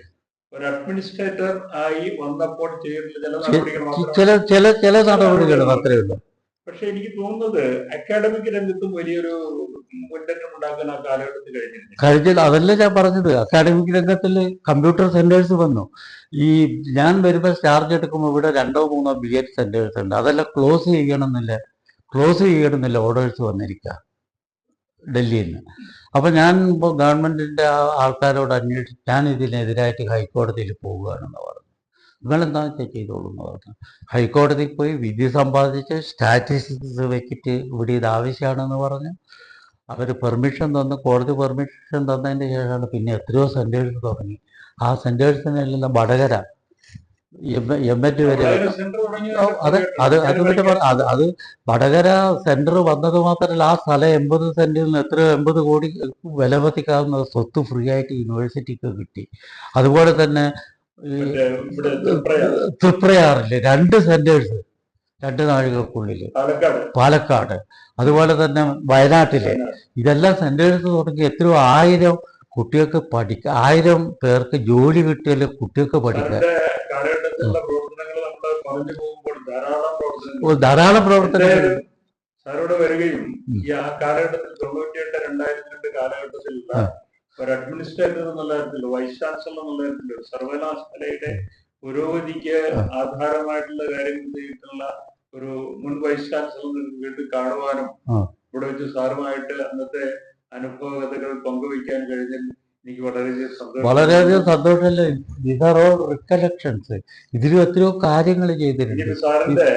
ഒരു അഡ്മിനിസ്ട്രേറ്റർ ആയി വന്നപ്പോൾ ചെയ്തിട്ടുള്ള ചില നടപടികൾ ചില നടപടികൾ മാത്രമേ ഉള്ളൂ. പക്ഷെ എനിക്ക് തോന്നുന്നത് അക്കാഡമിക് രംഗത്തും വലിയൊരു മുന്നേറ്റം ഉണ്ടാക്കാൻ ആ കാലഘട്ടത്തിൽ കഴിഞ്ഞിരുന്നു. കഴിഞ്ഞില്ല, അതല്ല ഞാൻ പറഞ്ഞത്. അക്കാഡമിക് രംഗത്തിൽ കമ്പ്യൂട്ടർ സെന്റേഴ്സ് വന്നു. ഈ ഞാൻ വരുമ്പോൾ ചാർജ് എടുക്കുമ്പോൾ ഇവിടെ 2 3 BEd സെന്റേഴ്സ് ഉണ്ട്. അതെല്ലാം ക്ലോസ് ചെയ്യണമെന്നില്ല ഓർഡേഴ്സ് വന്നിരിക്കുക ഡൽഹിയിൽ നിന്ന്. അപ്പൊ ഞാൻ ഇപ്പോൾ ഗവൺമെന്റിന്റെ ആൾക്കാരോട് അന്വേഷിച്ച് ഞാൻ ഇതിനെതിരായിട്ട് ഹൈക്കോടതിയിൽ പോവുകയാണെന്ന് പറഞ്ഞു. നിങ്ങളെന്താ ചെയ്തോളൂ എന്ന് പറഞ്ഞു. ഹൈക്കോടതിയിൽ പോയി വിധി സമ്പാദിച്ച് സ്റ്റാറ്റിസ്റ്റിക്സ് വെച്ചിട്ട് ഇവിടെ ഇത് ആവശ്യമാണെന്ന് പറഞ്ഞു. അവർ പെർമിഷൻ തന്നു. കോടതി പെർമിഷൻ തന്നതിന് ശേഷമാണ് പിന്നെ എത്രയോ സെന്റേഴ്സ് തുടങ്ങി. ആ സെന്റേഴ്സിനെല്ലാം വടകര MEd വരെ. അത് വടകര സെന്റർ വന്നത് മാത്രമല്ല, ആ സ്ഥലം 80 സെന്റിൽ നിന്ന് എത്രയോ 80 കോടി വിലമതിക്കാവുന്ന സ്വത്ത് ഫ്രീ ആയിട്ട് യൂണിവേഴ്സിറ്റിക്ക് കിട്ടി. അതുപോലെ തന്നെ തൃപ്രയാറില് 2 സെന്റേഴ്സ് 2 നാഴികൾക്കുള്ളിൽ പാലക്കാട്, അതുപോലെ തന്നെ വയനാട്ടിലെ ഇതെല്ലാം സെന്റേഴ്സ് തുടങ്ങി എത്രയോ 1000 കുട്ടികൾക്ക് പഠിക്കാം, 1000 പേർക്ക് ജോലി കിട്ടിയാൽ കുട്ടികൾക്ക് പഠിക്കാം. ധാരാളം പ്രവർത്തനങ്ങൾ സാറോട് വരികയും ഈ ആ കാലഘട്ടത്തിൽ 98-2002 കാലഘട്ടത്തിലുള്ള ഒരു അഡ്മിനിസ്ട്രേറ്റർ എന്നുള്ള തരത്തിൽ, വൈസ് ചാൻസലർ എന്നുള്ള തരത്തിൽ സർവകലാശാലയുടെ പുരോഗതിക്ക് ആധാരമായിട്ടുള്ള കാര്യങ്ങൾ ചെയ്തിട്ടുള്ള ഒരു മുൻ വൈസ് ചാൻസലർ വീട്ടിൽ കാണുവാനും ഇവിടെ വെച്ച് സാറുമായിട്ട് അന്നത്തെ അനുഭവകഥകൾ പങ്കുവയ്ക്കാൻ കഴിഞ്ഞാൽ എനിക്ക് വളരെയധികം സന്തോഷമല്ലേ. These are all recollections. ഇതിലും എത്രയോ കാര്യങ്ങൾ ചെയ്തിട്ടുണ്ട്.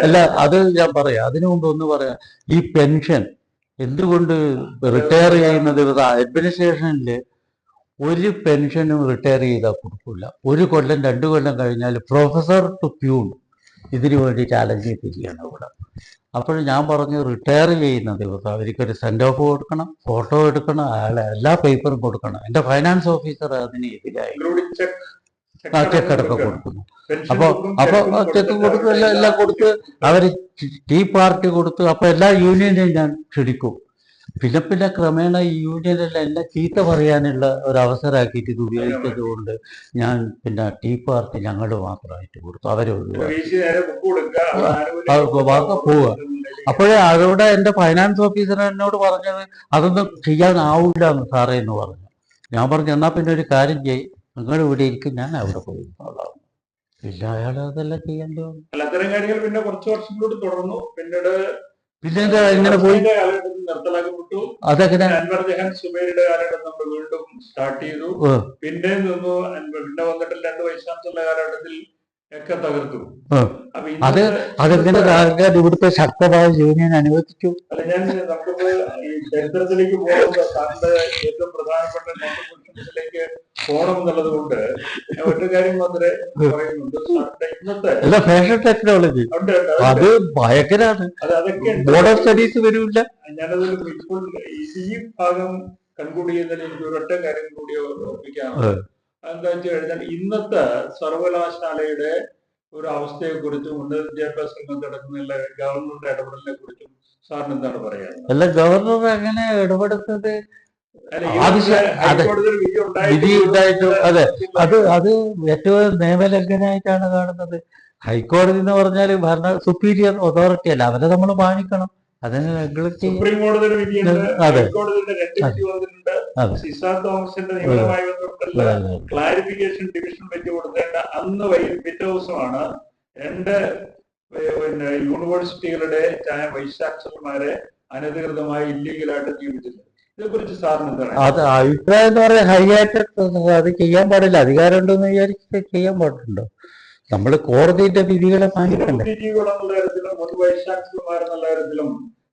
അല്ല, അത് ഞാൻ പറയാം. അതിനു മുമ്പ് ഒന്ന് പറയാം. ഈ പെൻഷൻ എന്തുകൊണ്ട് റിട്ടയർ ചെയ്യുന്ന ദിവസം അഡ്മിനിസ്ട്രേഷനിൽ ഒരു പെൻഷനും റിട്ടയർ ചെയ്താൽ കൊടുക്കില്ല. 1 കൊല്ലം 2 കൊല്ലം കഴിഞ്ഞാൽ പ്രൊഫസർ ടു പ്യൂൺ ഇതിനു വേണ്ടി ചാലഞ്ച് ചെയ്തിരിക്കുകയാണ് ഇവിടെ. അപ്പോൾ ഞാൻ പറഞ്ഞു, റിട്ടയർ ചെയ്യുന്ന ദിവസം അവർക്കൊരു സെൻഡ് ഓഫ് കൊടുക്കണം, ഫോട്ടോ എടുക്കണം, അയാളെ എല്ലാ പേപ്പറും കൊടുക്കണം. എൻ്റെ ഫൈനാൻസ് ഓഫീസർ അതിന് എതിരായി ചെക്കടക്കം കൊടുക്കുന്നു. അപ്പോൾ ചെക്ക് കൊടുത്ത് എല്ലാം കൊടുത്ത് അവർ ടീ പാർട്ടി കൊടുത്ത്. അപ്പോൾ എല്ലാ യൂണിയനെയും ഞാൻ ക്ഷണിക്കും. പിന്നെ ക്രമേണ ഈ യൂണിയനെല്ലാം എല്ലാം ചീത്ത പറയാനുള്ള ഒരു അവസരമാക്കിയിട്ട് ഇത് ഉപയോഗിച്ചത് കൊണ്ട് ഞാൻ പിന്നെ ടീ പാർട്ടി ഞങ്ങൾ മാത്രമായിട്ട് കൊടുത്തു. അവരെ പോവുക. അപ്പോഴേ അതോടെ എൻ്റെ ഫൈനാൻസ് ഓഫീസർ എന്നോട് പറഞ്ഞത് അതൊന്നും ചെയ്യാനാവില്ല എന്ന് സാറേ എന്ന് പറഞ്ഞു. ഞാൻ പറഞ്ഞു, എന്നാൽ പിന്നെ ഒരു കാര്യം ചെയ്യും, നിങ്ങൾ ഇവിടെ ഇരിക്കും, ഞാൻ അവിടെ പോയി. പിന്നെ അയാൾ അതെല്ലാം ചെയ്യേണ്ടി വന്നു. അത്തരം കാര്യങ്ങൾ പിന്നെ കുറച്ച് വർഷം കൂടി തുടർന്നു. പിന്നെ ഇങ്ങനെ പോയി നിർത്തലാക്കപ്പെട്ടു. അതെങ്ങനെ അൻവർ ജഹാൻ സുബൈറിയുടെ കാലഘട്ടം നമ്മൾ വീണ്ടും സ്റ്റാർട്ട് ചെയ്തു. പിന്നെ നിന്നു. പിന്നെ വന്നിട്ട് 2 വൈസ് ചാൻസലർ കാലഘട്ടത്തിൽ ഒക്കെ തകർത്തു. അതെങ്ങനെ ഇവിടുത്തെ ശക്തമായ യൂണിയൻ അനുവദിച്ചു? അല്ല, ഞാൻ നമുക്കിപ്പോ ഈ ചരിത്രത്തിലേക്ക് പോകുമ്പോൾ സാറിന്റെ ഏറ്റവും പ്രധാനപ്പെട്ട കോൺട്രിബ്യൂഷൻസിലേക്ക് പോകണം എന്നുള്ളത് കൊണ്ട് ഞാൻ ഒരു കാര്യം മാത്രമേ പറയുന്നുണ്ട്. സാറിന്റെ ഇന്നത്തെ ഫാഷൻ ടെക്നോളജി അത് ഭയങ്കരാണ്. അതൊക്കെ ബോർഡർ സ്റ്റഡീസ് വരില്ല. ഞാനതിൽ ഇപ്പോൾ ഈ ഭാഗം കൺക്ലൂഡ് ചെയ്യുന്നതിൽ എനിക്ക് ഒരൊറ്റ കാര്യം കൂടി ഓർപ്പിക്കാനുള്ളത്. എന്താ വെച്ച് കഴിഞ്ഞാൽ ഇന്നത്തെ സർവകലാശാലയുടെ ഒരു അവസ്ഥയെ കുറിച്ചും ഉന്നത വിദ്യാഭ്യാസ രംഗത്ത് നടക്കുന്ന ഗവർണറുടെ ഇടപെടലിനെ കുറിച്ചും സാറിന് എന്താണ് പറയാനുള്ളത്? അല്ല, ഗവർണർ അങ്ങനെ ഇടപെടുന്നത് വിധി ഉണ്ടായിട്ടും അതെ, അത് ഏറ്റവും നിയമലംഘനമായിട്ടാണ് കാണുന്നത്. ഹൈക്കോടതി എന്ന് പറഞ്ഞാൽ ഭരണ സുപ്പീരിയർ അതോറിറ്റി അല്ല, അവരെ നമ്മൾ മാനിക്കണം. അതിന് നെഗ്ലക്ട് സുപ്രീം കോടതിയുടെ വിധിയുണ്ട്, ഹൈക്കോടതിയുടെ 2 വിധി വന്നിട്ടുണ്ട്. സിസാർ തോമസിന്റെ നിയമനവുമായി ബന്ധപ്പെട്ടുള്ള ക്ലാരിഫിക്കേഷൻ ഡിവിഷൻ വെച്ച് കൊടുത്തേണ്ട അന്ന് പിറ്റേ ദിവസമാണ് 2 യൂണിവേഴ്സിറ്റികളുടെ വൈസ് ചാൻസലർമാരെ അനധികൃതമായി ഇല്ലീഗലായിട്ട് നിയമിച്ചത്. ഇതിനെക്കുറിച്ച് സാറിന് എന്താണ്? അത് അഭിപ്രായം എന്ന് പറയാൻ ഹൈയായിട്ട് അത് ചെയ്യാൻ പാടില്ല. അധികാരം ഉണ്ടെന്ന് വിചാരിച്ചിട്ട് ചെയ്യാൻ പാടുണ്ടോ? നമ്മൾ കോടതിയുടെ വിധികളെ മാനിക്കണ്ടേ? മുൻ വൈസ് ചാൻസലർമാരെന്നുള്ള കാര്യത്തിലും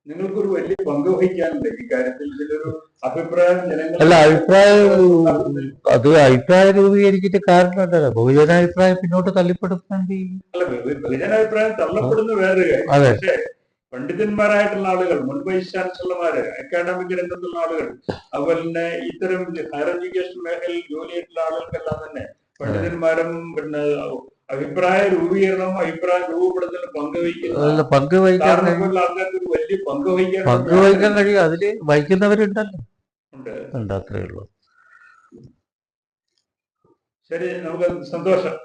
നിങ്ങൾക്കൊരു വലിയ പങ്ക് വഹിക്കാനുണ്ട് ഈ കാര്യത്തിൽ. ഇതിലൊരു അഭിപ്രായം അല്ല, അഭിപ്രായം രൂപീകരിച്ചിട്ട് കാരണമുണ്ടല്ലോ. ബഹുജനാഭിപ്രായം പിന്നോട്ട് തള്ളിപ്പെടുത്താൻ അല്ല, ബഹുജനാഭിപ്രായം തള്ളപ്പെടുന്ന വേറൊരു കാര്യം. പക്ഷേ പണ്ഡിതന്മാരായിട്ടുള്ള ആളുകൾ, മുൻ വൈസ് ചാൻസലർമാര്, അക്കാഡമിക് രംഗത്തുള്ള ആളുകൾ, അതുപോലെ തന്നെ ഇത്തരം ഹയർ എഡ്യൂക്കേഷൻ മേഖലയിൽ ജോലിയായിട്ടുള്ള ആളുകൾക്കെല്ലാം തന്നെ പണ്ഡിതന്മാരും പിന്നെ അഭിപ്രായ രൂപീകരണം, അഭിപ്രായം രൂപപ്പെടുന്നതിന് പങ്കുവഹിക്കാൻ ആൾക്കാർക്ക് ഒരു വലിയ പങ്കുവഹിക്കാൻ കഴിയും. അതില് വഹിക്കുന്നവരുണ്ടല്ലോ, ഉണ്ട്. അത്രേ ഉള്ളൂ. ശരി, നമുക്ക് സന്തോഷം.